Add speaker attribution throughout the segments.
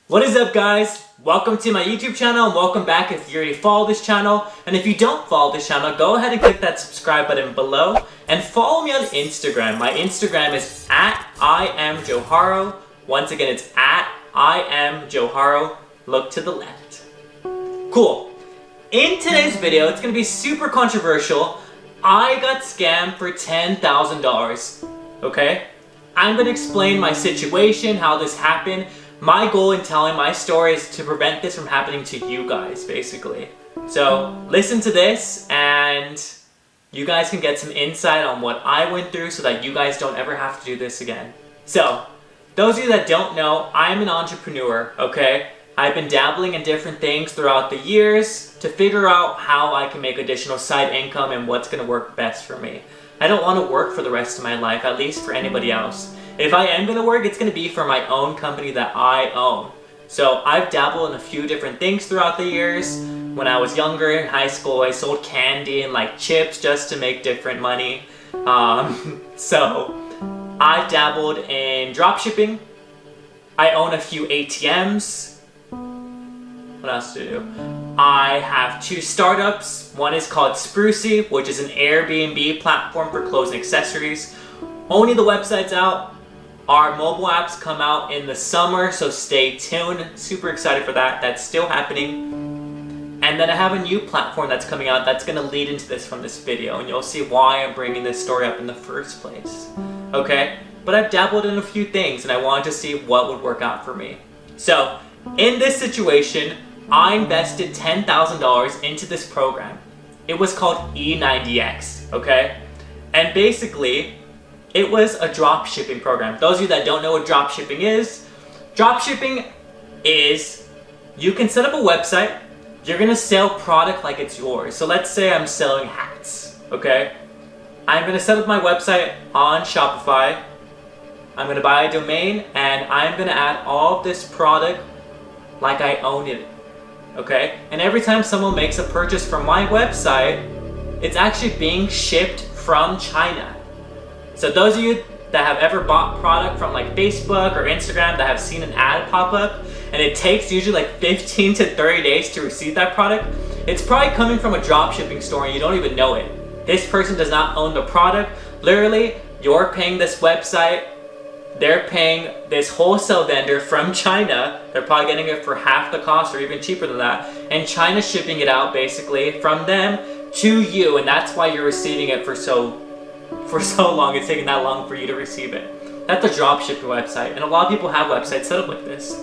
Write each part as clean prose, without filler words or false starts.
Speaker 1: What is up, guys? Welcome to my YouTube channel and welcome back if you already follow this channel. And if you don't follow this channel, go ahead and click that subscribe button below and follow me on Instagram. My Instagram is at IAmJoeHaro. Once again, it's at IAmJoeHaro. Look to the left. Cool. In today's video, it's going to be super controversial. I got scammed for $10,000. Okay? I'm going to explain my situation, how this happened. My goal in telling my story is to prevent this from happening to you guys, basically. So, listen to this, and you guys can get some insight on what I went through so that you guys don't ever have to do this again. So, those of you that don't know, I'm an entrepreneur, okay? I've been dabbling in different things throughout the years to figure out how I can make additional side income and what's going to work best for me. I don't want to work for the rest of my life, at least for anybody else. If I am going to work, it's going to be for my own company that I own. So I've dabbled in a few different things throughout the years. When I was younger in high school, I sold candy and like chips just to make different money. So I've dabbled in dropshipping. I own a few ATMs. What else to do? I have two startups. One is called Sprucey, which is an Airbnb platform for clothes and accessories. Only the website's out. Our mobile apps come out in the summer, so stay tuned. Super excited for that. That's still happening. And then I have a new platform that's coming out that's going to lead into this from this video, and you'll see why I'm bringing this story up in the first place. Okay? But I've dabbled in a few things, and I wanted to see what would work out for me. So, in this situation, I invested $10,000 into this program. It was called E90x, okay? And basically, it was a drop shipping program. Those of you that don't know what drop shipping is you can set up a website, you're gonna sell product like it's yours. So let's say I'm selling hats, okay? I'm gonna set up my website on Shopify, I'm gonna buy a domain, and I'm gonna add all of this product like I own it, okay? And every time someone makes a purchase from my website, it's actually being shipped from China. So those of you that have ever bought product from like Facebook or Instagram that have seen an ad pop up and it takes usually like 15 to 30 days to receive that product, it's probably coming from a drop shipping store and you don't even know it. This person does not own the product. Literally, you're paying this website, they're paying this wholesale vendor from China, they're probably getting it for half the cost or even cheaper than that, and China's shipping it out basically from them to you, and that's why you're receiving it for so long. It's taking that long for you to receive it. That's a dropshipping website, and a lot of people have websites set up like this.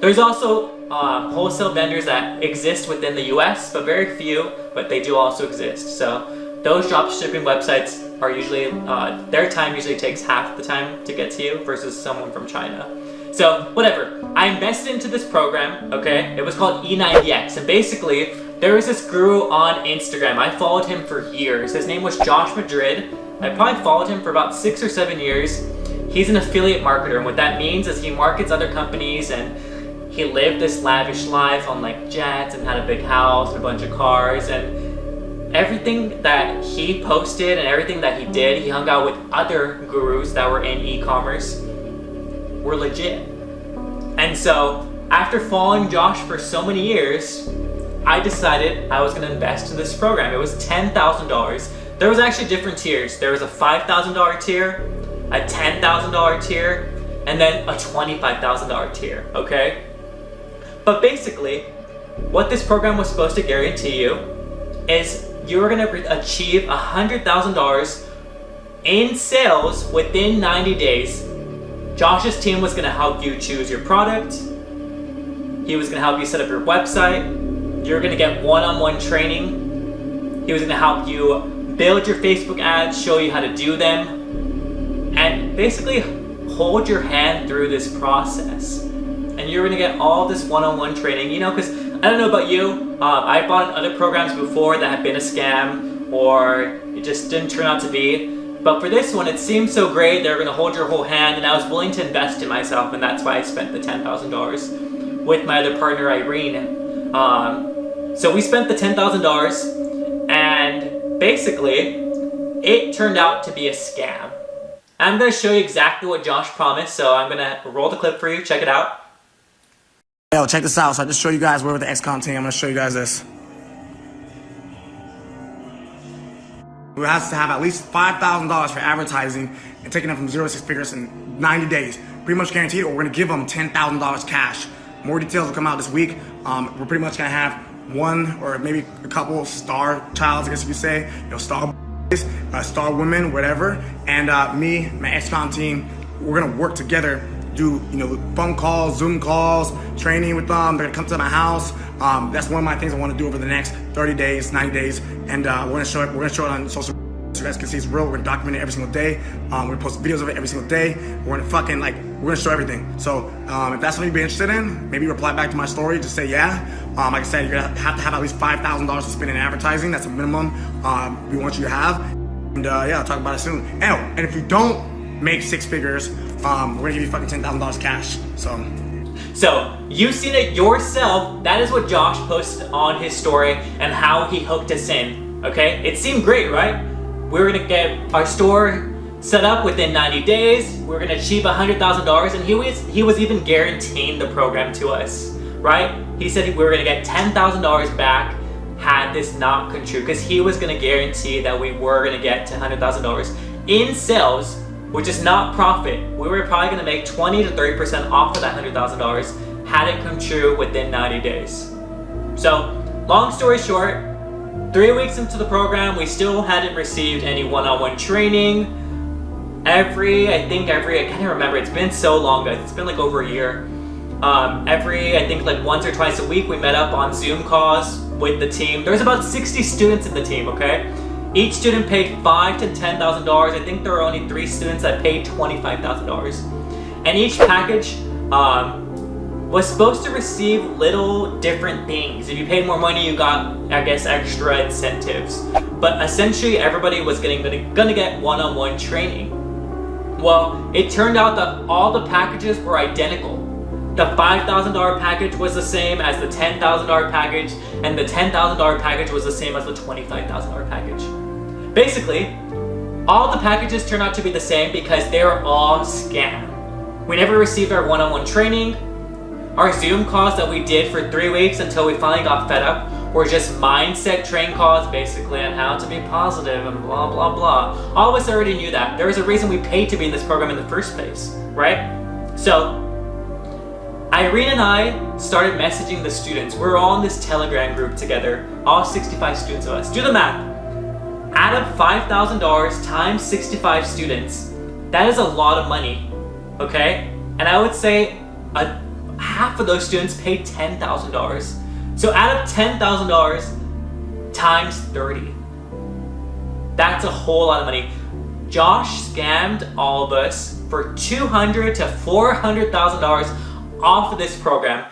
Speaker 1: There's also wholesale vendors that exist within the US, but very few, but they do also exist. So those dropshipping websites are usually, their time usually takes half the time to get to you versus someone from China. So whatever, I invested into this program, okay? It was called E90x, and basically there was this guru on Instagram. I followed him for years. His name was Josh Madrid. I probably followed him for about 6 or 7 years. He's an affiliate marketer, and what that means is he markets other companies, and he lived this lavish life on like jets and had a big house and a bunch of cars, and everything that he posted and everything that he did, he hung out with other gurus that were in e-commerce, were legit. And so after following Josh for so many years, I decided I was going to invest in this program. It was $10,000. There was actually different tiers. There was a $5,000 tier, a $10,000 tier, and then a $25,000 tier, okay? But basically, what this program was supposed to guarantee you is you were going to achieve $100,000 in sales within 90 days. Josh's team was going to help you choose your product. He was going to help you set up your website. You're going to get one-on-one training. He was going to help you build your Facebook ads, show you how to do them, and basically hold your hand through this process. And you're gonna get all this one-on-one training, you know, because I don't know about you, I bought in other programs before that have been a scam or it just didn't turn out to be. But for this one, it seemed so great. They're gonna hold your whole hand, and I was willing to invest in myself, and that's why I spent the $10,000 with my other partner, Irene. So we spent the $10,000, and basically, it turned out to be a scam. I'm going to show you exactly what Josh promised, so I'm going to roll the clip for you. Check it out.
Speaker 2: Yo, check this out. So I just show you guys, we're with the XCOM team. I'm gonna show you guys this. We have to have at least $5,000 for advertising and taking them from 0 to 6 figures in 90 days. Pretty much guaranteed, or we're gonna give them $10,000 cash. More details will come out this week. We're pretty much gonna have one or maybe a couple star childs, I guess you could say, star boys, star women, whatever. And me, my XCOM team, we're gonna work together, do phone calls, Zoom calls, training with them. They're gonna come to my house. That's one of my things I want to do over the next 30 days, 90 days, and we're gonna show it. We're gonna show it on social media so you guys can see it's real. We're gonna document it every single day. We're gonna post videos of it every single day. We're gonna show everything. So if that's something you'd be interested in, maybe reply back to my story. Just say yeah. Like I said, you're gonna have to have at least $5,000 to spend in advertising. That's a minimum we want you to have. And yeah, I'll talk about it soon. And if you don't make 6 figures, we're gonna give you fucking $10,000 cash.
Speaker 1: So you've seen it yourself. That is what Josh posted on his story and how he hooked us in. Okay, it seemed great, right? We were gonna get our store set up within 90 days. We were gonna achieve $100,000, and he was even guaranteeing the program to us, right? He said we were gonna get $10,000 back had this not come true, because he was gonna guarantee that we were gonna get to $100,000 in sales, which is not profit. We were probably gonna make 20 to 30% off of that $100,000 had it come true within 90 days. So, long story short, 3 weeks into the program, we still hadn't received any one-on-one training. I can't remember, it's been so long, guys. It's been like over a year. I think like once or twice a week, we met up on Zoom calls with the team. There's about 60 students in the team, okay? Each student paid $5,000 to $10,000. I think there were only 3 students that paid $25,000. And each package was supposed to receive little different things. If you paid more money, you got, I guess, extra incentives. But essentially, everybody was gonna get one-on-one training. Well, it turned out that all the packages were identical. The $5,000 package was the same as the $10,000 package, and the $10,000 package was the same as the $25,000 package. Basically, all the packages turned out to be the same because they were all scam. We never received our one-on-one training. Our Zoom calls that we did for 3 weeks until we finally got fed up were just mindset train calls, basically, on how to be positive and blah, blah, blah. All of us already knew that. There was a reason we paid to be in this program in the first place, right? So, Irene and I started messaging the students. We're all in this Telegram group together, all 65 students of us. Do the math. Add up $5,000 times 65 students. That is a lot of money, okay? And I would say half of those students paid $10,000. So add up $10,000 times 30. That's a whole lot of money. Josh scammed all of us for $200,000 to $400,000 off of this program.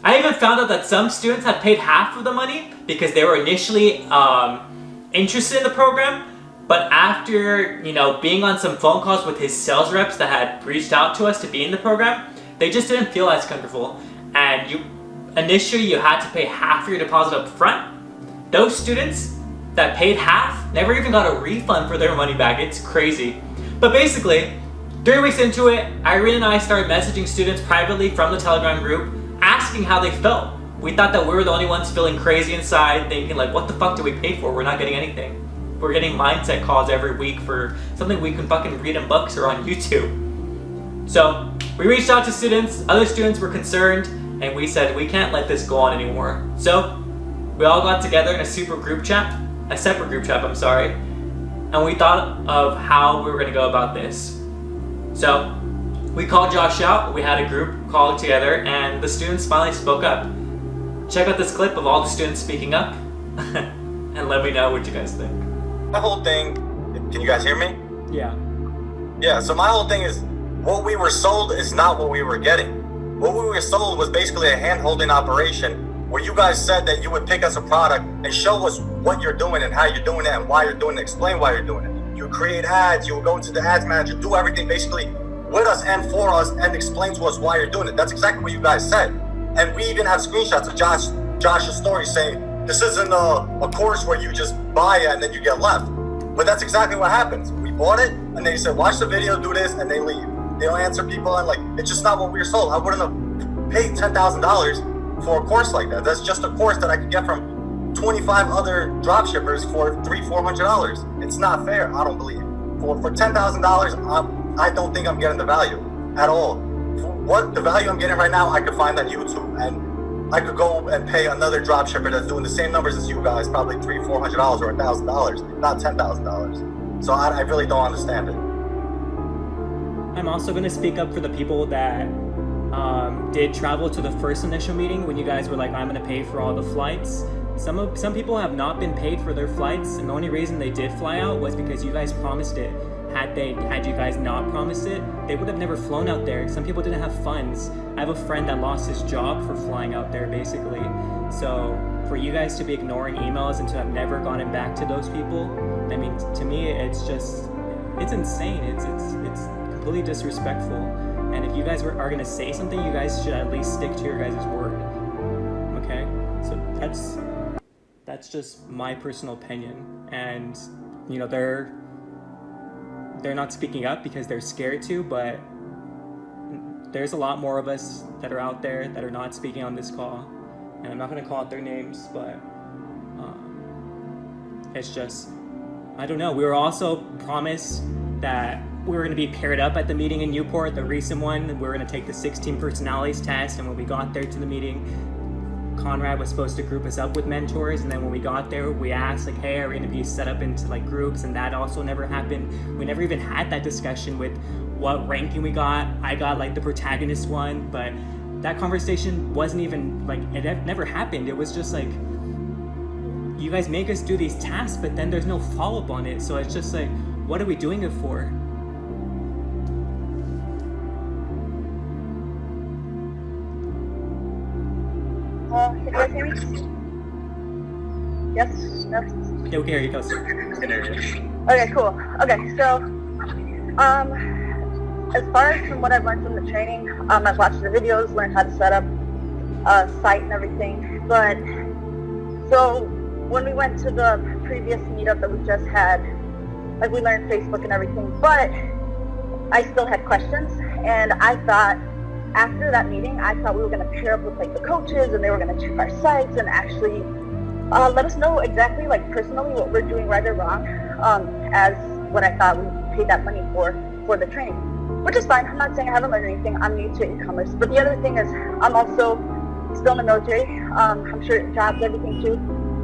Speaker 1: I even found out that some students had paid half of the money because they were initially interested in the program, but after being on some phone calls with his sales reps that had reached out to us to be in the program, they just didn't feel as comfortable. And initially you had to pay half of your deposit up front. Those students that paid half never even got a refund for their money back. It's crazy. But basically, 3 weeks into it, Irene and I started messaging students privately from the Telegram group, asking how they felt. We thought that we were the only ones feeling crazy inside, thinking like, what the fuck do we pay for? We're not getting anything. We're getting mindset calls every week for something we can fucking read in books or on YouTube. So we reached out to students, other students were concerned, and we said, we can't let this go on anymore. So we all got together in a separate group chat, and we thought of how we were gonna go about this. So we called Josh out, we had a group call together, and the students finally spoke up. Check out this clip of all the students speaking up, and let me know what you guys think.
Speaker 3: My whole thing, can you guys hear me?
Speaker 1: Yeah.
Speaker 3: Yeah, so my whole thing is, what we were sold is not what we were getting. What we were sold was basically a hand-holding operation where you guys said that you would pick us a product and show us what you're doing and how you're doing it and why you're doing it, explain why you're doing it. You would create ads, you would go into the ads manager, do everything basically with us and for us and explain to us why you're doing it. That's exactly what you guys said. And we even have screenshots of Josh's story saying, this isn't a course where you just buy it and then you get left. But that's exactly what happens. We bought it and they said, watch the video, do this, and they leave. They don't answer people, and like, it's just not what we were sold. I wouldn't have pay $10,000 for a course like that. That's just a course that I could get from 25 other drop shippers for $300-400. It's not fair, I don't believe. For $10,000, I don't think I'm getting the value at all. For what the value I'm getting right now, I could find on YouTube, and I could go and pay another drop shipper that's doing the same numbers as you guys, probably $300-400 or $1,000, not $10,000. So I really don't understand it.
Speaker 1: I'm also going to speak up for the people that did travel to the first initial meeting when you guys were like, I'm going to pay for all the flights. Some people have not been paid for their flights, and the only reason they did fly out was because you guys promised it. Had you guys not promised it, they would have never flown out there. Some people didn't have funds. I have a friend that lost his job for flying out there, basically. So for you guys to be ignoring emails and to have never gotten back to those people, I mean, to me, it's insane. It's completely disrespectful. And if you guys are going to say something, you guys should at least stick to your guys' word. Okay? So that's just my personal opinion. And, you know, they're not speaking up because they're scared to, but there's a lot more of us that are out there that are not speaking on this call. And I'm not going to call out their names, but it's just, I don't know. We were also promised that we were going to be paired up at the meeting in Newport, the recent one. We were going to take the 16 personalities test, and when we got there to the meeting, Conrad was supposed to group us up with mentors, and then when we got there, we asked like, hey, are we going to be set up into like groups? And that also never happened. We never even had that discussion with what ranking we got. I got like the protagonist one, but that conversation wasn't even like, it never happened. It was just like, you guys make us do these tasks, but then there's no follow-up on it. So it's just like, what are we doing it for?
Speaker 4: Can you guys hear me? Yes? No?
Speaker 1: Yeah, we can hear you, Kelsey.
Speaker 4: Okay, cool. Okay, so, as far as from what I've learned from the training, I've watched the videos, learned how to set up a site and everything, but, so, when we went to the previous meetup that we just had, like, we learned Facebook and everything, but I still had questions, and I thought, after that meeting, I thought we were going to pair up with like the coaches, and they were going to check our sites and actually let us know exactly, like personally, what we're doing right or wrong, as what I thought we paid that money for the training, which is fine. I'm not saying I haven't learned anything. I'm new to e-commerce, but the other thing is I'm also still in the military. I'm sure it jobs everything too,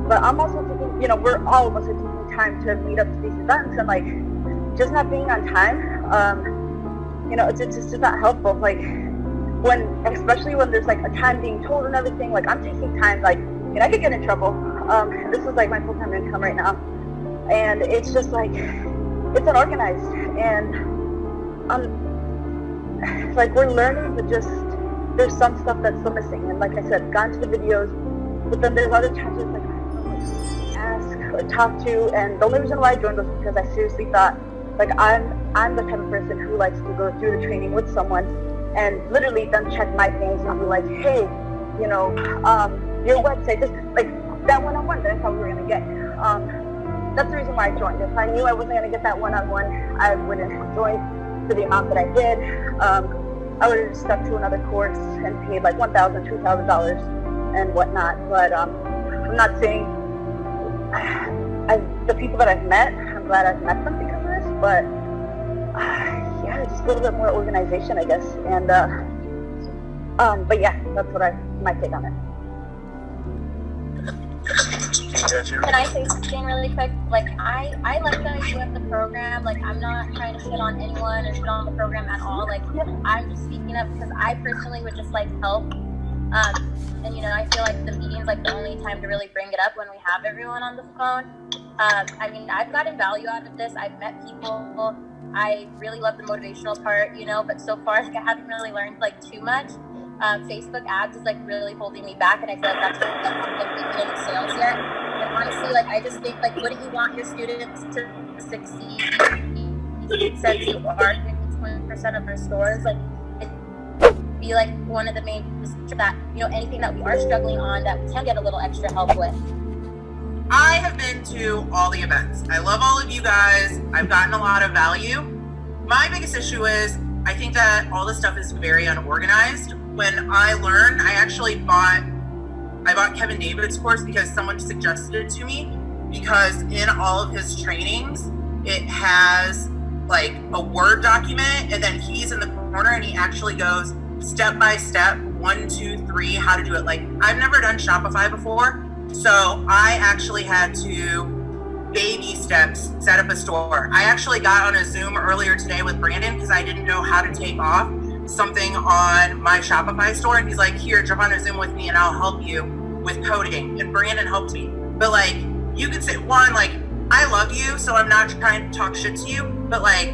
Speaker 4: but I'm also taking, you know, we're all of us are taking time to meet up to these events, and like just not being on time, you know, it's just not helpful. Like, especially when there's like a time being told and everything, like I'm taking time, like, you know, I could get in trouble. This is like my full-time income right now, and it's just like, it's unorganized, and like we're learning, but just there's some stuff that's still missing. And like I said, gone to the videos, but then there's other times it's like I don't know what to ask or talk to, and the only reason why I joined was because I seriously thought, like, I'm the type of person who likes to go through the training with someone and literally them check my things and be like, hey, you know, your website, just like that one-on-one that I thought we were going to get. That's the reason why I joined. If I knew I wasn't going to get that one-on-one, I wouldn't have joined for the amount that I did. I would have just stuck to another course and paid like $1,000, $2,000 and whatnot. But I'm not saying, the people that I've met, I'm glad I've met them because of this, but yeah, just a little bit more organization, I guess. And but yeah, that's what my take on it.
Speaker 5: Can I say something really quick? Like, I like that you have the program. Like, I'm not trying to shit on anyone or shit on the program at all. Like, I'm just speaking up because I personally would just like help. And you know, I feel like the meeting's like the only time to really bring it up when we have everyone on the phone. I mean, I've gotten value out of this. I've met people. I really love the motivational part, you know, but so far, like, I haven't really learned like too much. Facebook ads is like really holding me back, and I feel like that's why I haven't been in sales yet. And honestly, like, I just think, like, wouldn't you want your students to succeed? It says you are 20% of our stores. Like, it'd be like one of the main that, you know, anything that we are struggling on that we can get a little extra help with.
Speaker 6: I have been to all the events. I love all of you guys. I've gotten a lot of value. My biggest issue is I think that all this stuff is very unorganized. when I learned, I bought Kevin David's course because someone suggested it to me, because in all of his trainings, it has like a Word document, and then he's in the corner and he actually goes step by step, 1, 2, 3, how to do it. Like, I've never done Shopify before, so I actually had to baby steps set up a store. I actually got on a Zoom earlier today with Brandon because I didn't know how to take off something on my Shopify store, and he's like, here, jump on a Zoom with me and I'll help you with coding. And Brandon helped me. But like, you could say, one, like, I love you, so I'm not trying to talk shit to you, but like,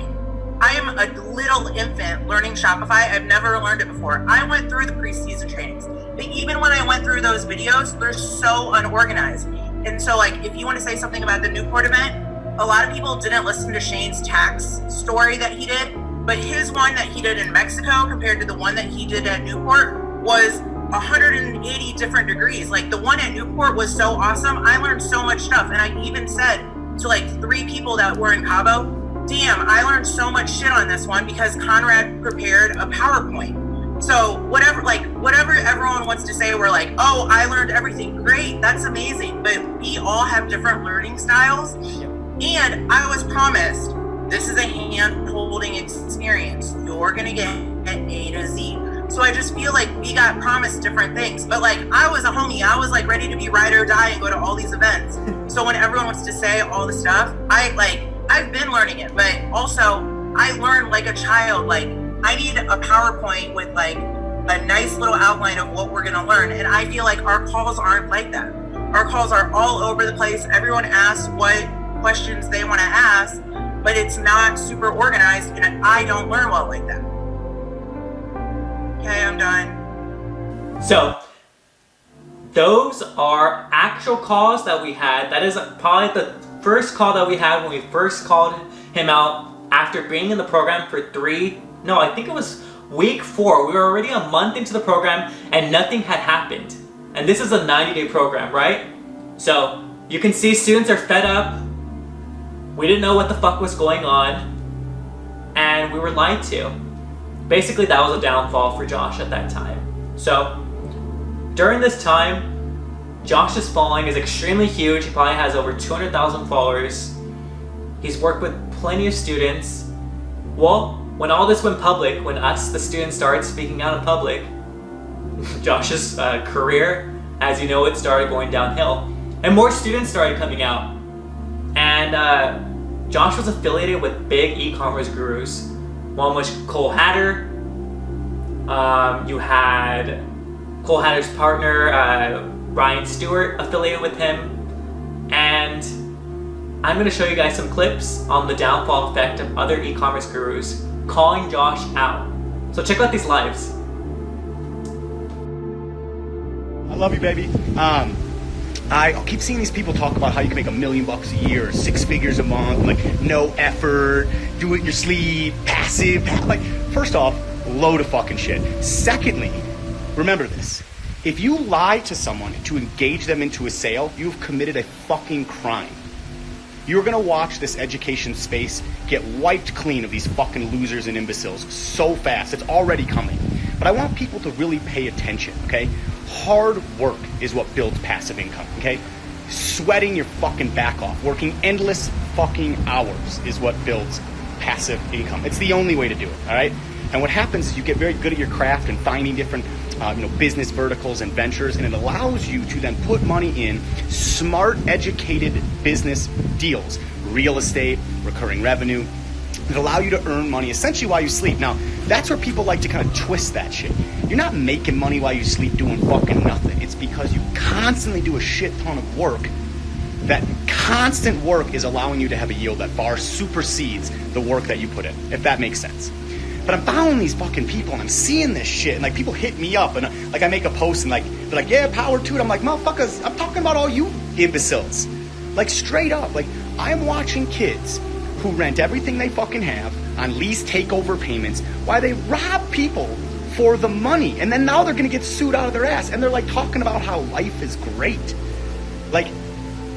Speaker 6: I am a little infant learning Shopify. I've never learned it before. I went through the preseason trainings, but even when I went through those videos, they're so unorganized. And so like, if you want to say something about the Newport event, a lot of people didn't listen to Shane's tax story that he did, but his one that he did in Mexico compared to the one that he did at Newport was 180 different degrees. Like, the one at Newport was so awesome. I learned so much stuff. And I even said to like 3 people that were in Cabo, damn, I learned so much shit on this one because Conrad prepared a PowerPoint. So whatever everyone wants to say, we're like, oh, I learned everything. Great, that's amazing. But we all have different learning styles. And I was promised, this is a hand-holding experience. You're gonna get A to Z. So I just feel like we got promised different things. But like, I was a homie. I was like ready to be ride or die and go to all these events. So when everyone wants to say all the stuff, I've been learning it, but also I learned like a child. Like, I need a PowerPoint with like a nice little outline of what we're gonna learn. And I feel like our calls aren't like that. Our calls are all over the place. Everyone asks what questions they want to ask, but it's not super organized, and I don't learn well like that. Okay, I'm done.
Speaker 1: So, those are actual calls that we had. That is probably the first call that we had when we first called him out after being in the program for I think it was week 4. We were already a month into the program and nothing had happened. And this is a 90-day program, right? So, you can see students are fed up. We didn't know what the fuck was going on. And we were lied to. Basically, that was a downfall for Josh at that time. So, during this time, Josh's following is extremely huge. He probably has over 200,000 followers. He's worked with plenty of students. Well, when all this went public, when us, the students, started speaking out in public, Josh's career, as you know, it started going downhill. And more students started coming out. And Josh was affiliated with big e-commerce gurus. One was Cole Hatter. You had Cole Hatter's partner, Ryan Stewart, affiliated with him. And I'm going to show you guys some clips on the downfall effect of other e-commerce gurus calling Josh out. So check out these lives.
Speaker 7: I love you, baby. I keep seeing these people talk about how you can make $1 million a year, 6 figures a month, like no effort, do it in your sleep, passive. Like, first off, load of fucking shit. Secondly, remember this. If you lie to someone to engage them into a sale, you've committed a fucking crime. You're gonna watch this education space get wiped clean of these fucking losers and imbeciles so fast. It's already coming. But I want people to really pay attention, okay? Hard work is what builds passive income, okay? Sweating your fucking back off, working endless fucking hours is what builds passive income. It's the only way to do it, all right? And what happens is you get very good at your craft and finding different business verticals and ventures, and it allows you to then put money in smart, educated business deals, real estate, recurring revenue, that allow you to earn money essentially while you sleep. Now, that's where people like to kind of twist that shit. You're not making money while you sleep doing fucking nothing. It's because you constantly do a shit ton of work. That constant work is allowing you to have a yield that far supersedes the work that you put in, if that makes sense. But I'm following these fucking people and I'm seeing this shit, and like people hit me up and like I make a post and like they're like, yeah, power to it. I'm like, motherfuckers, I'm talking about all you imbeciles. Like straight up, like I'm watching kids who rent everything they fucking have on lease takeover payments while they rob people for the money, and then now they're gonna get sued out of their ass, and they're like talking about how life is great. Like,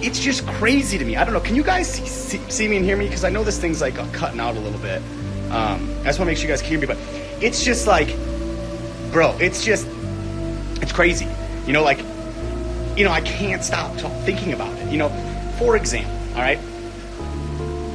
Speaker 7: it's just crazy to me. I don't know, can you guys see me and hear me? Because I know this thing's like cutting out a little bit. I just want to make sure you guys can hear me, but it's just like, bro, it's crazy. You know, like, you know, I can't stop thinking about it. You know, for example, all right,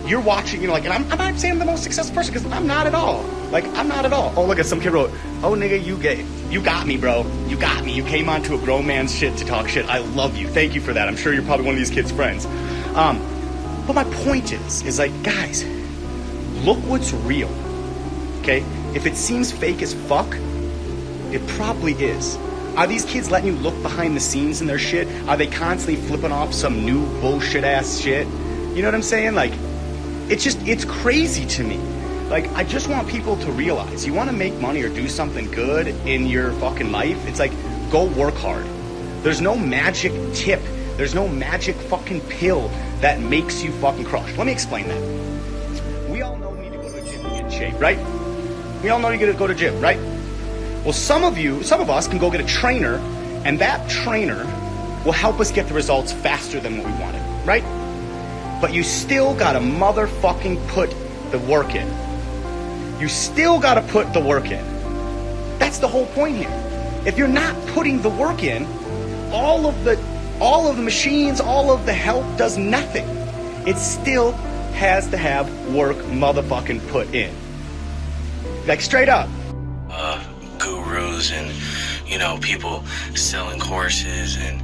Speaker 7: you're watching, you know, like, and I'm not saying I'm the most successful person, because I'm not at all. Like, I'm not at all. Oh, look at some kid wrote, oh, nigga, you gay. You got me, bro. You got me. You came onto a grown man's shit to talk shit. I love you. Thank you for that. I'm sure you're probably one of these kids' friends. But my point is like, guys, look what's real, okay? If it seems fake as fuck, it probably is. Are these kids letting you look behind the scenes in their shit? Are they constantly flipping off some new bullshit ass shit? You know what I'm saying? Like, it's crazy to me. Like, I just want people to realize, you want to make money or do something good in your fucking life, it's like, go work hard. There's no magic tip. There's no magic fucking pill that makes you fucking crush. Let me explain that. We all know we need to go to a gym to get in shape, right? We all know you gotta go to gym, right? Well, some of us can go get a trainer, and that trainer will help us get the results faster than what we wanted, right? But you still gotta motherfucking put the work in. You still gotta put the work in. That's the whole point here. If you're not putting the work in, all of the machines, all of the help does nothing. It still has to have work motherfucking put in. Like, straight up.
Speaker 8: Gurus and, you know, people selling courses and,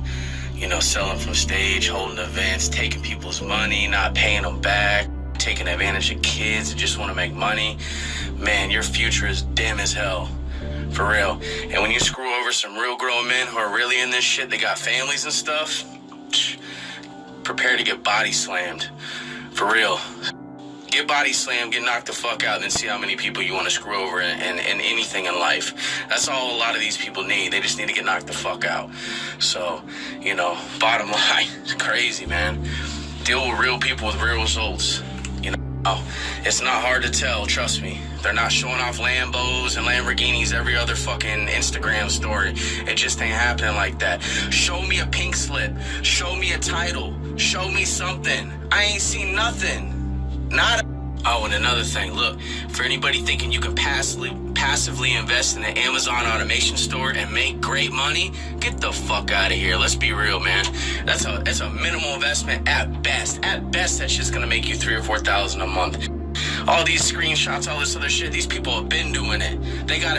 Speaker 8: you know, selling from stage, holding events, taking people's money, not paying them back, taking advantage of kids that just want to make money. Man, your future is dim as hell. For real. And when you screw over some real grown men who are really in this shit, they got families and stuff, prepare to get body slammed. For real. Get body slammed, get knocked the fuck out, and then see how many people you want to screw over in anything in life. That's all a lot of these people need. They just need to get knocked the fuck out. So, you know, bottom line, it's crazy, man. Deal with real people with real results. You know, it's not hard to tell, trust me. They're not showing off Lambos and Lamborghinis every other fucking Instagram story. It just ain't happening like that. Show me a pink slip. Show me a title. Show me something. I ain't seen nothing. Oh, and another thing, look, for anybody thinking you can passively invest in the Amazon automation store and make great money, get the fuck out of here. Let's be real, man. That's a minimal investment at best. At best, that's just gonna make you $3,000 or $4,000 a month. All these screenshots, all this other shit, these people have been doing it. They got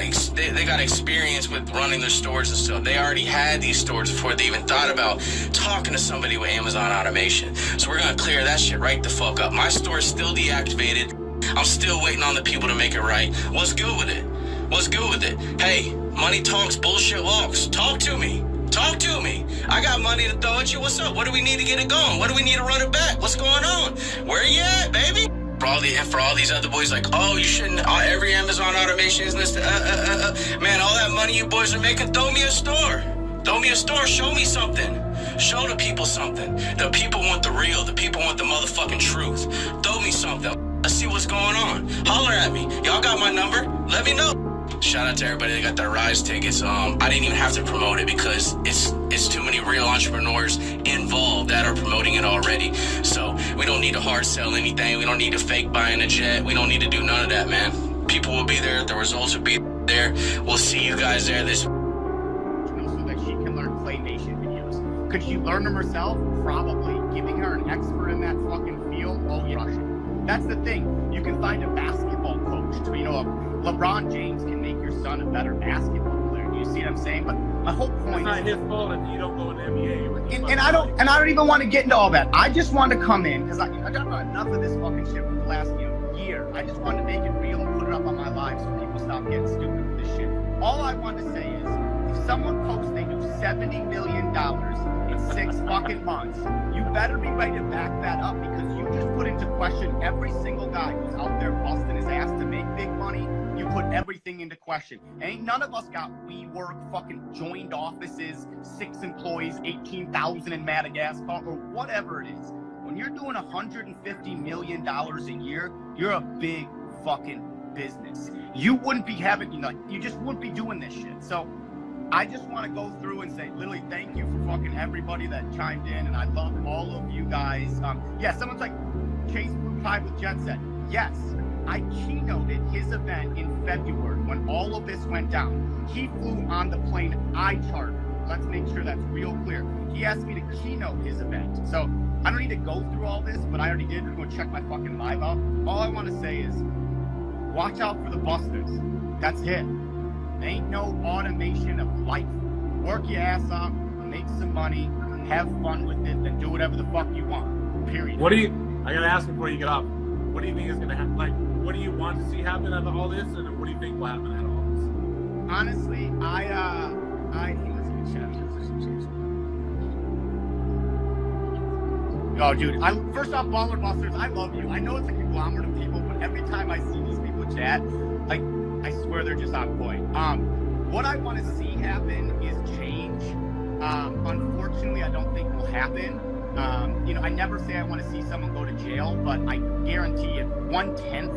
Speaker 8: experience with running their stores and stuff. They already had these stores before they even thought about talking to somebody with Amazon automation. So we're gonna clear that shit right the fuck up. My store is still deactivated. I'm still waiting on the people to make it right. What's good with it? What's good with it? Hey, money talks, bullshit walks. Talk to me. Talk to me. I got money to throw at you. What's up? What do we need to get it going? What do we need to run it back? What's going on? Where you at, baby? For all these other boys, like, oh, you shouldn't, every Amazon automation is this, man, all that money you boys are making, throw me a store. Throw me a store, show me something. Show the people something. The people want the real, the people want the motherfucking truth. Throw me something. Let's see what's going on. Holler at me. Y'all got my number? Let me know. Shout out to everybody that got their Rise tickets. I didn't even have to promote it because it's too many real entrepreneurs involved that are promoting it already. So we don't need to hard sell anything. We don't need to fake buying a jet. We don't need to do none of that, man. People will be there. The results will be there. We'll see you guys there this.
Speaker 7: So that she can learn claymation videos. Could she learn them herself? Probably. Giving her an expert in that fucking field, oh, yeah. That's the thing. You can find a basketball coach. You know, LeBron James can make your son a better basketball player. You see what I'm saying? But my whole point is,
Speaker 9: it's not his fault if you don't go in the NBA.
Speaker 7: And I don't even want to get into all that. I just want to come in because I've done enough of this fucking shit for the last year. I just want to make it real and put it up on my live so people stop getting stupid with this shit. All I want to say is, if someone posts they do $70 million in 6 fucking months, you better be ready to back that up, because you just put into question every single guy who's out there busting his ass to make big money. You put everything into question. Ain't none of us got WeWork, fucking joined offices, 6 employees, 18,000 in Madagascar, or whatever it is. When you're doing $150 million a year, you're a big fucking business. You wouldn't be having, you just wouldn't be doing this shit. So I just want to go through and say, literally, thank you for fucking everybody that chimed in, and I love all of you guys. Yeah, someone's like, Chase Blue Pie with Jet Set. Yes, I keynoted his event in February when all of this went down. He flew on the plane I chartered. Let's make sure that's real clear. He asked me to keynote his event. So I don't need to go through all this, but I already did. Go check my fucking live out. All I want to say is, watch out for the busters. That's it. There ain't no automation of life. Work your ass off, make some money, have fun with it, then do whatever the fuck you want. Period.
Speaker 9: I gotta ask before you get off. What do you think is gonna happen? Like, what do you want to see happen out of all this, and what do you think will happen out of all this?
Speaker 7: Honestly, I Oh, dude, first off, Baller Busters, I love you. I know it's a conglomerate of people, but every time I see these people chat, like, I swear they're just on point. What I want to see happen is change. Unfortunately, I don't think will happen. I never say I want to see someone go to jail, but I guarantee if 1/10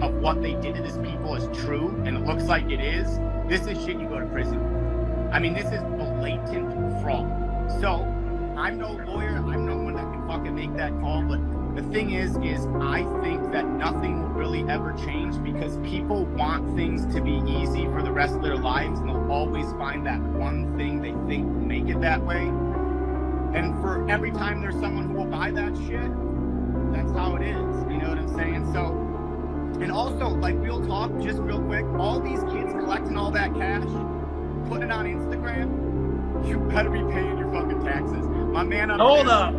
Speaker 7: of what they did to these people is true, and it looks like it is, this is shit you go to prison for. I mean, this is blatant fraud. So, I'm no lawyer, I'm no one that can fucking make that call, but the thing is I think that nothing will really ever change because people want things to be easy for the rest of their lives, and they'll always find that one thing they think will make it that way. And for every time there's someone who will buy that shit, that's how it is. You know what I'm saying? So, and also, like, real talk, just real quick, all these kids collecting all that cash, putting it on Instagram, you better be paying your fucking taxes. My man up
Speaker 9: Hold
Speaker 7: there,
Speaker 9: up.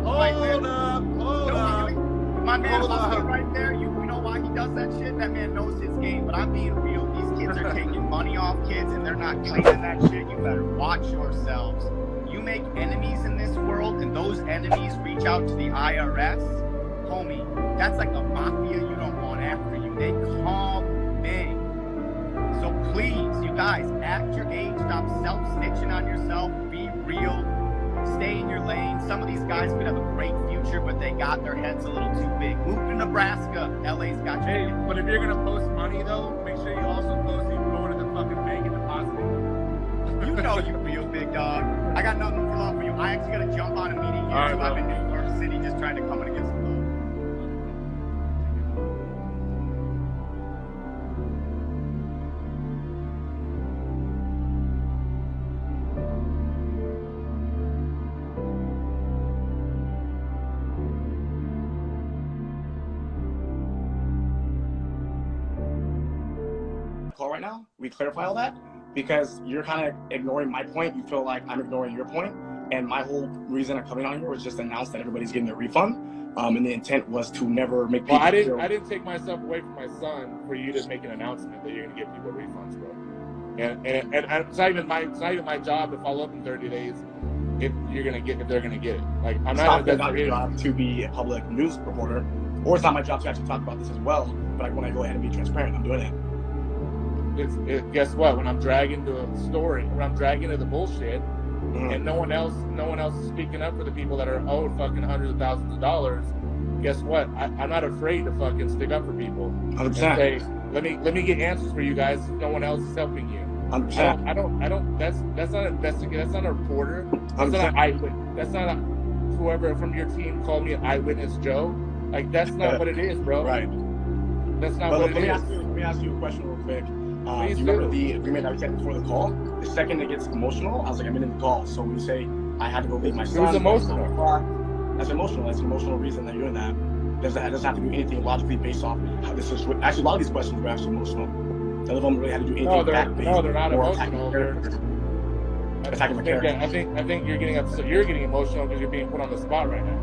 Speaker 7: My man Hustler right there, you know why he does that shit? That man knows his game, but I'm being real. These kids are taking money off kids and they're not claiming that shit. You better watch yourselves. You make enemies in this world and those enemies reach out to the IRS, homie, that's like a mafia you don't want after you. They come big. So please, you guys, act your age, stop self-snitching on yourself, be real, stay in your lane. Some of these guys could have a great future, but they got their heads a little too big. Move to Nebraska. LA's got you.
Speaker 9: Hey, but if you're gonna post money though, make sure you also post you going to the fucking bank and depositing.
Speaker 7: You know you real big dog. I got nothing for love for you. I actually gotta jump on a meeting here too. I'm in New York City just trying to come in and get some food.
Speaker 2: Call right now, we clarify all that because you're kind of ignoring my point. You feel like I'm ignoring your point, and my whole reason of coming on here was just to announce that everybody's getting their refund. And the intent was to never make people.
Speaker 9: Well, I didn't take myself away from my son for you to make an announcement that you're gonna give people refunds, bro. And it's not even my job to follow up in 30 days if they're gonna get it. Like I'm not
Speaker 2: your job to be a public news reporter, or it's not my job to actually talk about this as well. But I want to go ahead and be transparent. I'm doing it.
Speaker 9: Guess what? When I'm dragging to a story, when I'm dragging to the bullshit, and no one else is speaking up for the people that are owed fucking hundreds of thousands of dollars. Guess what? I'm not afraid to fucking stick up for people.
Speaker 2: 100%.
Speaker 9: And say, let me get answers for you guys. If no one else is helping you.
Speaker 2: 100%.
Speaker 9: I don't. That's not an investigator. That's not a reporter. That's
Speaker 2: 100%.
Speaker 9: not an eyewitness. That's not whoever from your team called me an eyewitness Joe. Like that's not what it is, bro.
Speaker 2: Right.
Speaker 9: That's not what it is.
Speaker 2: Let me ask you a question real quick. Do you remember the agreement that we said before the call? The second it gets emotional, I was like, I'm in the call. So when you say I had to go leave my son.
Speaker 9: It was emotional.
Speaker 2: That's emotional. That's an emotional reason that you're doing that. It doesn't have to do anything logically based off how this is. Actually, a lot of these questions were actually emotional. None of them really had to do anything fact-based.
Speaker 9: No, they're not
Speaker 2: or
Speaker 9: emotional.
Speaker 2: Attacking the character.
Speaker 9: I think you're getting upset. You're getting emotional because you're being put on the spot right now.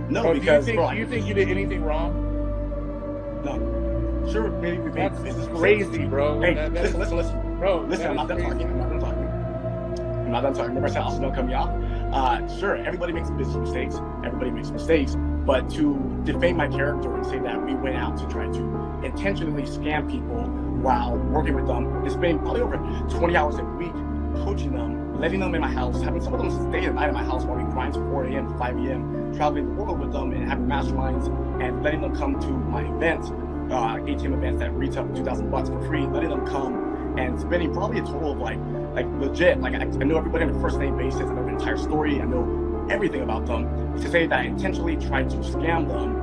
Speaker 2: No,
Speaker 9: bro,
Speaker 2: because
Speaker 9: do you think you did anything wrong?
Speaker 2: No. Sure, maybe we made business
Speaker 9: crazy, bro.
Speaker 2: Hey, listen.
Speaker 9: Bro,
Speaker 2: listen, I'm not done talking. Remember I said also don't cut me off. Sure, everybody makes business mistakes. Everybody makes mistakes. But to defame my character and say that we went out to try to intentionally scam people while working with them and spending probably over 20 hours a week coaching them, letting them in my house, having some of them stay the night in my house while we grind from 4 a.m. to 5 a.m., traveling the world with them and having masterminds and letting them come to my events. ATM events that retail for $2,000 for free, letting them come and spending probably a total of like legit, like I know everybody on a first name basis, I know their entire story, I know everything about them. To say that I intentionally tried to scam them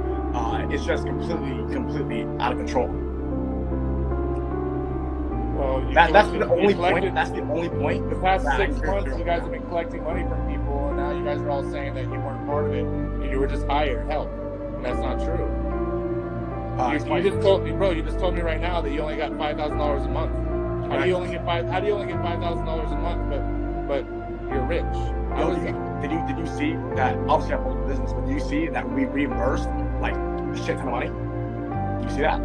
Speaker 7: it's just completely out of control.
Speaker 9: Well,
Speaker 7: That's the only point. That's the only point.
Speaker 9: The past 6 months, you guys have been collecting money from people, and now you guys are all saying that you weren't part of it, and you were just hired help, and that's not true. You just told me, bro. You just told me right now that you only got $5,000 a month. How do you only get $5,000 a month, but you're rich?
Speaker 7: Did you see that? Obviously, I have a business, but do you see that we reimbursed like a shit ton of money? Do you see that?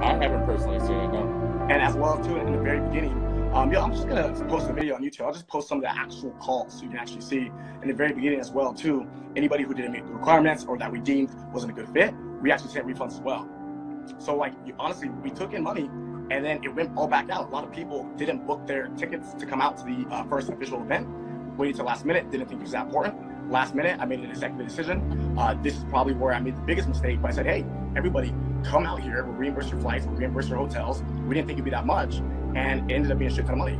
Speaker 9: I haven't personally seen it, no.
Speaker 7: And as well too, in the very beginning, I'm just gonna post a video on YouTube. I'll just post some of the actual calls so you can actually see in the very beginning as well too. Anybody who didn't meet the requirements or that we deemed wasn't a good fit, we actually sent refunds as well. So like, honestly, we took in money and then it went all back out. A lot of people didn't book their tickets to come out to the first official event. Waited till last minute, didn't think it was that important. Last minute, I made an executive decision. This is probably where I made the biggest mistake, but I said, hey, everybody, come out here, we'll reimburse your flights, we'll reimburse your hotels. We didn't think it'd be that much, and it ended up being a shit ton of money.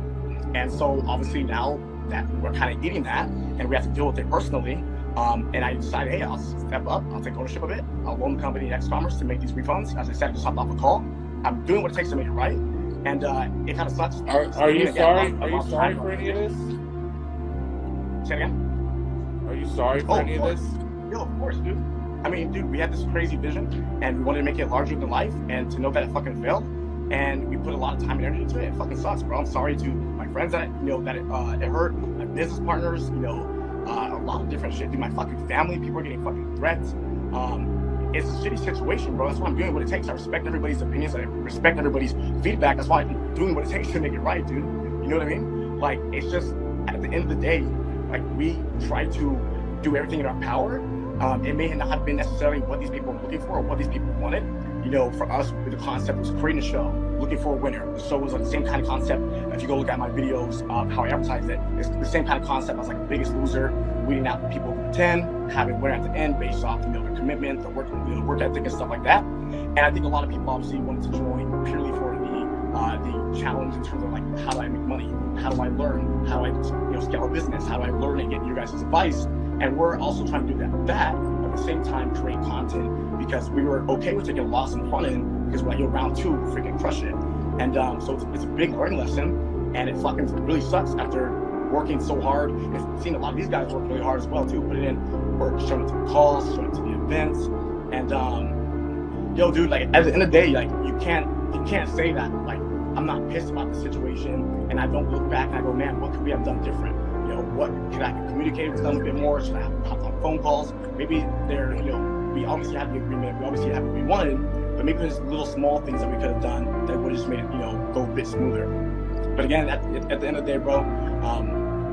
Speaker 7: And so obviously now that we're kind of eating that, and we have to deal with it personally, and I decided, hey, I'll step up, I'll take ownership of it, I'll loan the company X Commerce to make these refunds. As I said, I just hopped off a call. I'm doing what it takes to make it right, and it kind of sucks.
Speaker 9: Are you sorry? Are you sorry for any of this?
Speaker 7: Say again?
Speaker 9: Are you sorry for any of this?
Speaker 7: Yo, of course, dude. I mean, dude, we had this crazy vision, and we wanted to make it larger than life, and to know that it fucking failed, and we put a lot of time and energy into it. It fucking sucks, bro. I'm sorry to my friends that it hurt, my business partners, a lot of different shit. Dude, my fucking family, people are getting fucking threats. It's a shitty situation, bro. That's why I'm doing what it takes. I respect everybody's opinions. I respect everybody's feedback. That's why I'm doing what it takes to make it right, dude. You know what I mean? Like, it's just, at the end of the day, like, we try to do everything in our power. It may not have been necessarily what these people were looking for or what these people wanted. For us, the concept was creating a show, looking for a winner. The show was like the same kind of concept. If you go look at my videos of how I advertise it, it's the same kind of concept as like The Biggest Loser, weeding out the people who pretend, having a winner at the end based off their commitment, their work ethic and stuff like that. And I think a lot of people obviously wanted to join purely for the challenge in terms of like, how do I make money? How do I learn? How do I scale a business? How do I learn and get your guys' advice? And we're also trying to do that at the same time create content, because we were okay with taking a loss in the front end, because we're like, round two, freaking crush it. And so it's a big learning lesson, and it fucking really sucks after working so hard and seeing a lot of these guys work really hard as well too, put it in work, showing it to the calls, showing it to the events. And dude, like at the end of the day, like you can't say that like I'm not pissed about the situation, and I don't look back and I go, man, what could we have done different? What could I have communicated with them a bit more? Should I have hopped on phone calls? Maybe we obviously had the agreement, we obviously had what we wanted, but maybe there's little small things that we could have done that would have just made it, go a bit smoother. But again, at the end of the day, bro,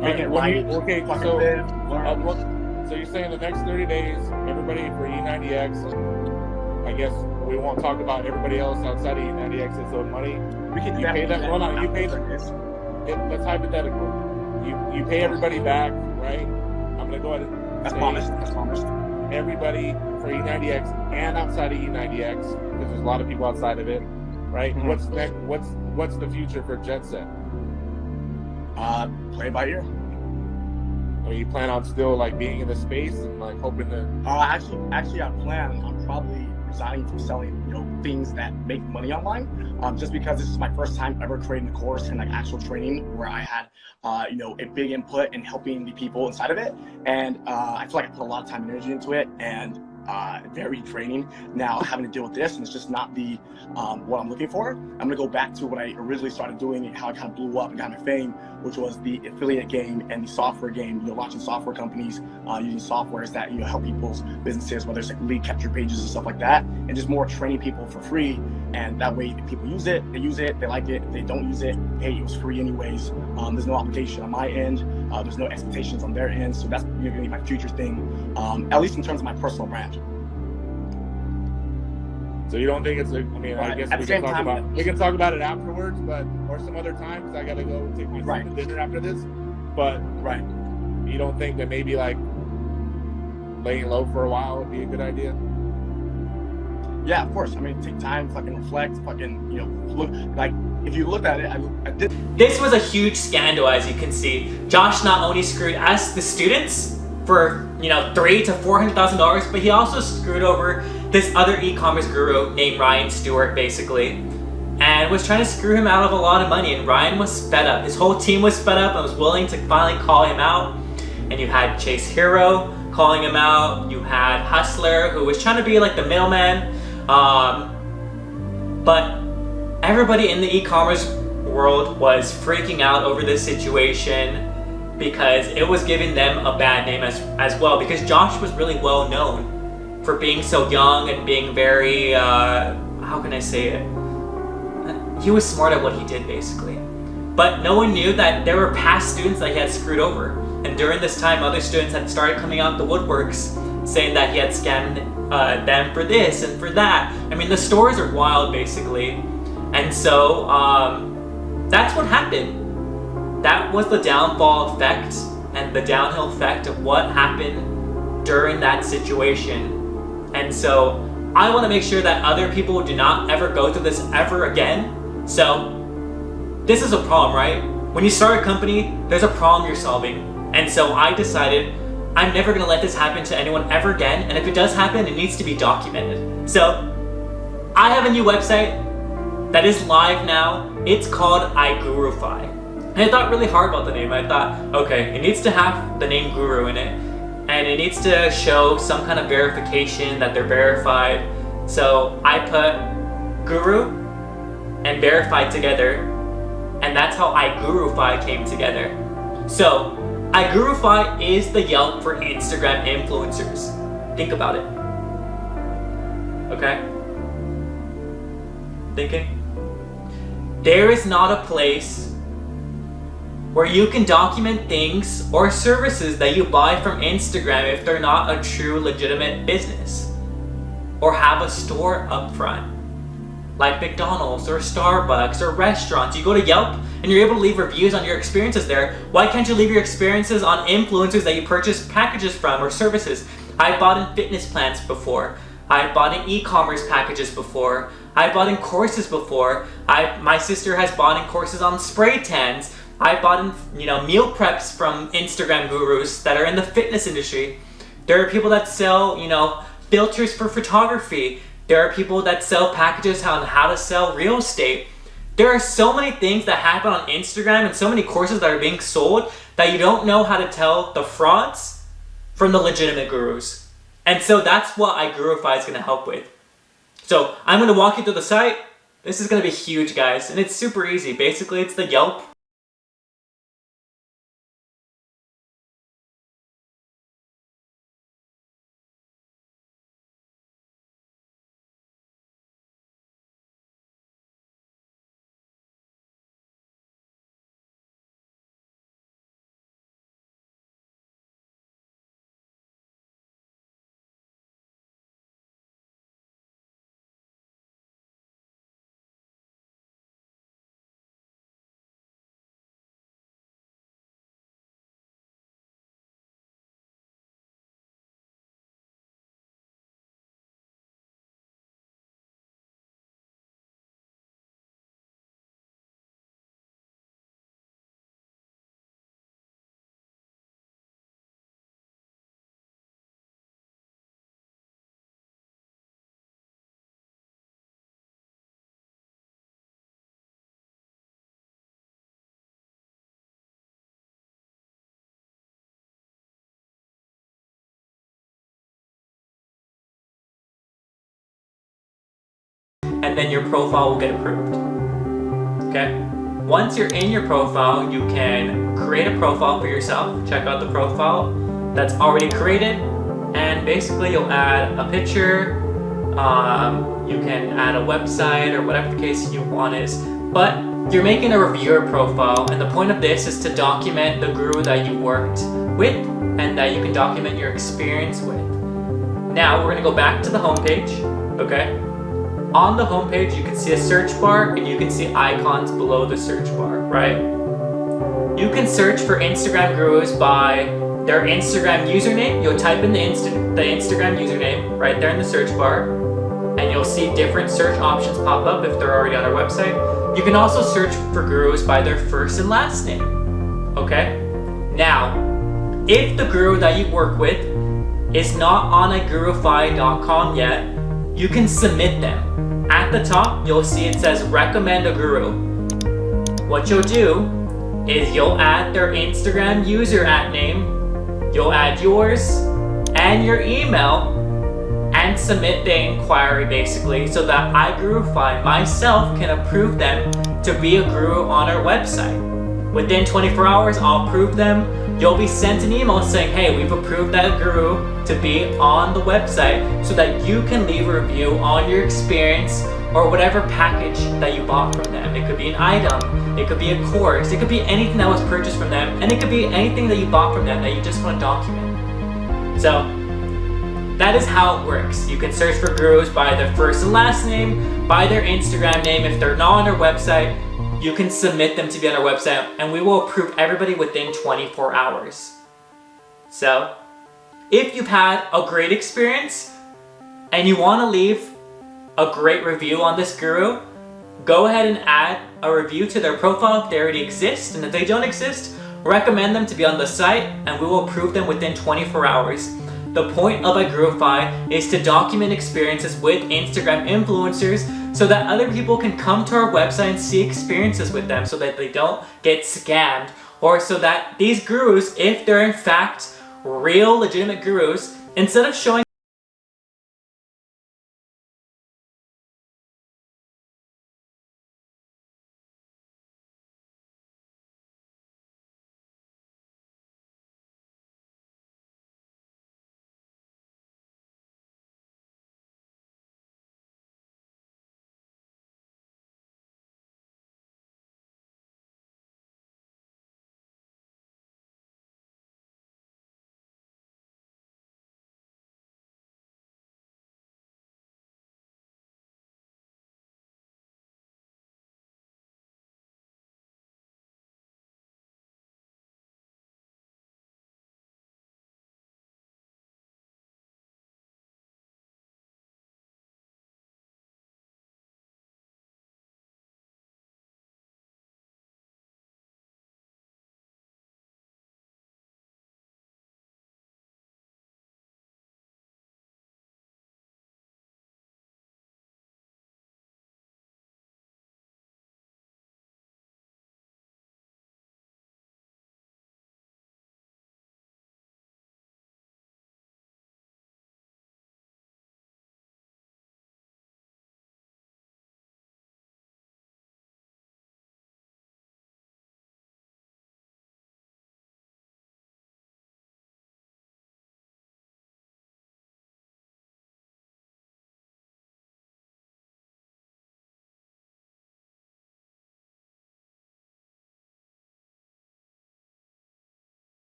Speaker 7: making it right.
Speaker 9: Okay, so you're saying the next 30 days, everybody for E90X, I guess we won't talk about everybody else outside of E90X that's owed money.
Speaker 7: We can
Speaker 9: pay them. Hold on, you pay them. That's hypothetical. You pay everybody back, right? I'm gonna go ahead and
Speaker 7: That's promised.
Speaker 9: Everybody for E90X and outside of E90X, because there's a lot of people outside of it, right? Mm-hmm. What's next? What's the future for Jet Set?
Speaker 7: Play by ear.
Speaker 9: Or you plan on still like being in the space and like hoping to?
Speaker 7: Actually, I plan on probably resigning from selling, things that make money online. Just because this is my first time ever creating a course and like actual training where I had, a big input in helping the people inside of it. And I feel like I put a lot of time and energy into it, and very draining now having to deal with this, and it's just not the what I'm looking for. I'm gonna go back to what I originally started doing and how I kind of blew up and got my fame, which was the affiliate game and the software game, launching software companies, using softwares that help people's businesses, whether it's like lead capture pages and stuff like that, and just more training people for free. And that way, if people use it, they like it. If they don't use it, hey, it was free anyways. There's no obligation on my end. There's no expectations on their end. So that's gonna be my future thing, at least in terms of my personal brand.
Speaker 9: So you don't think it's I guess we can talk about it afterwards, or some other time, because I gotta go take my son to dinner after this. But you don't think that maybe like laying low for a while would be a good idea?
Speaker 7: Yeah, of course. Take time, fucking reflect, fucking, look, like, if you look at it, I did.
Speaker 1: This was a huge scandal, as you can see. Josh not only screwed us, the students, for, you know, $300,000 to $400,000, but he also screwed over this other e-commerce guru named Ryan Stewart, basically, and was trying to screw him out of a lot of money. And Ryan was fed up. His whole team was fed up and was willing to finally call him out. And you had Haro calling him out. You had Hustler, who was trying to be like the middleman. But everybody in the e-commerce world was freaking out over this situation because it was giving them a bad name as well. Because Josh was really well known for being so young and being very, how can I say it? He was smart at what he did, basically. But no one knew that there were past students that he had screwed over. And during this time, other students had started coming out the woodworks saying that he had scammed them for this and for that. I mean, the stories are wild, basically. And so, that's what happened. That was the downfall effect and the downhill effect of what happened during that situation. And so, I want to make sure that other people do not ever go through this ever again. So, this is a problem, right? When you start a company, there's a problem you're solving. And so I decided I'm never going to let this happen to anyone ever again. And if it does happen, it needs to be documented. So, I have a new website that is live now. It's called iGuruFi. And I thought really hard about the name. I thought, okay, it needs to have the name Guru in it. And it needs to show some kind of verification that they're verified. So I put Guru and verified together, and that's how iGuruFi came together. So iGuruFi is the Yelp for Instagram influencers. Think about it. Okay? Thinking? There is not a place where you can document things or services that you buy from Instagram if they're not a true legitimate business or have a store up front, like McDonald's or Starbucks or restaurants. You go to Yelp and you're able to leave reviews on your experiences there. Why can't you leave your experiences on influencers that you purchase packages from or services? I bought in fitness plans before. I bought in e-commerce packages before. I bought in courses before. My sister has bought in courses on spray tans. I bought in, meal preps from Instagram gurus that are in the fitness industry. There are people that sell, filters for photography. There are people that sell packages on how to sell real estate. There are so many things that happen on Instagram and so many courses that are being sold that you don't know how to tell the frauds from the legitimate gurus. And so that's what iGuruFi is going to help with. So I'm going to walk you through the site. This is going to be huge, guys, and it's super easy. Basically, it's the Yelp. And then your profile will get approved. Okay? Once you're in your profile, you can create a profile for yourself. Check out the profile that's already created. And basically you'll add a picture, you can add a website or whatever the case you want is. But you're making a reviewer profile, and the point of this is to document the guru that you worked with and that you can document your experience with. Now we're gonna go back to the homepage, okay? On the homepage, you can see a search bar and you can see icons below the search bar, right? You can search for Instagram gurus by their Instagram username. You'll type in the Instagram username right there in the search bar, and you'll see different search options pop up if they're already on our website. You can also search for gurus by their first and last name, okay? Now, if the guru that you work with is not on igurify.com yet, you can submit them. At the top, you'll see it says recommend a guru. What you'll do is you'll add their Instagram user @name, you'll add yours and your email, and submit the inquiry basically, so that iGurify myself can approve them to be a guru on our website. Within 24 hours, I'll approve them. You'll be sent an email saying, hey, we've approved that guru to be on the website, so that you can leave a review on your experience or whatever package that you bought from them. It could be an item, it could be a course, it could be anything that was purchased from them, and it could be anything that you bought from them that you just want to document. So that is how it works. You can search for gurus by their first and last name, by their Instagram name. If they're not on our website, you can submit them to be on our website, and we will approve everybody within 24 hours. So, if you've had a great experience and you want to leave a great review on this guru, go ahead and add a review to their profile if they already exist, and if they don't exist, recommend them to be on the site and we will approve them within 24 hours. The point of iGurify is to document experiences with Instagram influencers so that other people can come to our website and see experiences with them, so that they don't get scammed, or so that these gurus, if they're in fact real legitimate gurus, instead of showing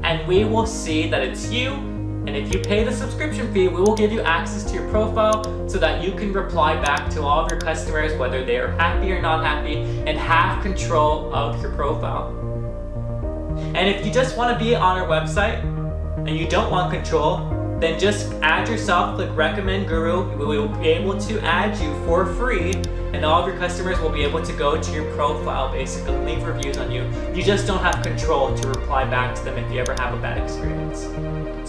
Speaker 1: and we will see that it's you, and if you pay the subscription fee, we will give you access to your profile so that you can reply back to all of your customers whether they are happy or not happy, and have control of your profile. And if you just want to be on our website and you don't want control, then just add yourself, click recommend guru. We will be able to add you for free, and all of your customers will be able to go to your profile, basically leave reviews on you. You just don't have control to reply back to them if you ever have a bad experience.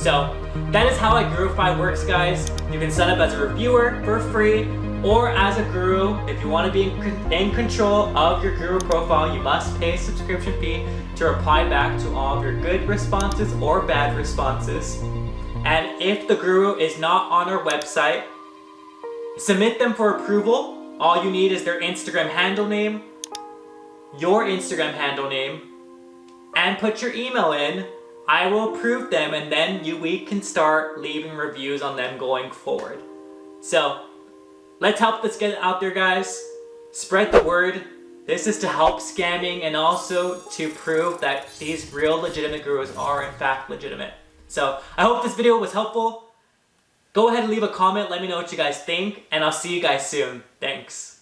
Speaker 1: So that is how iGurify works, guys. You can sign up as a reviewer for free, or as a guru. If you want to be in control of your guru profile, you must pay a subscription fee to reply back to all of your good responses or bad responses. And if the guru is not on our website, submit them for approval. All you need is their Instagram handle name, your Instagram handle name, and put your email in. I will approve them, and then we can start leaving reviews on them going forward. So let's help this get out there, guys. Spread the word. This is to help scamming, and also to prove that these real legitimate gurus are in fact legitimate. So I hope this video was helpful. Go Go ahead and leave a comment. Let me know what you guys think. And I'll see you guys soon. Thanks.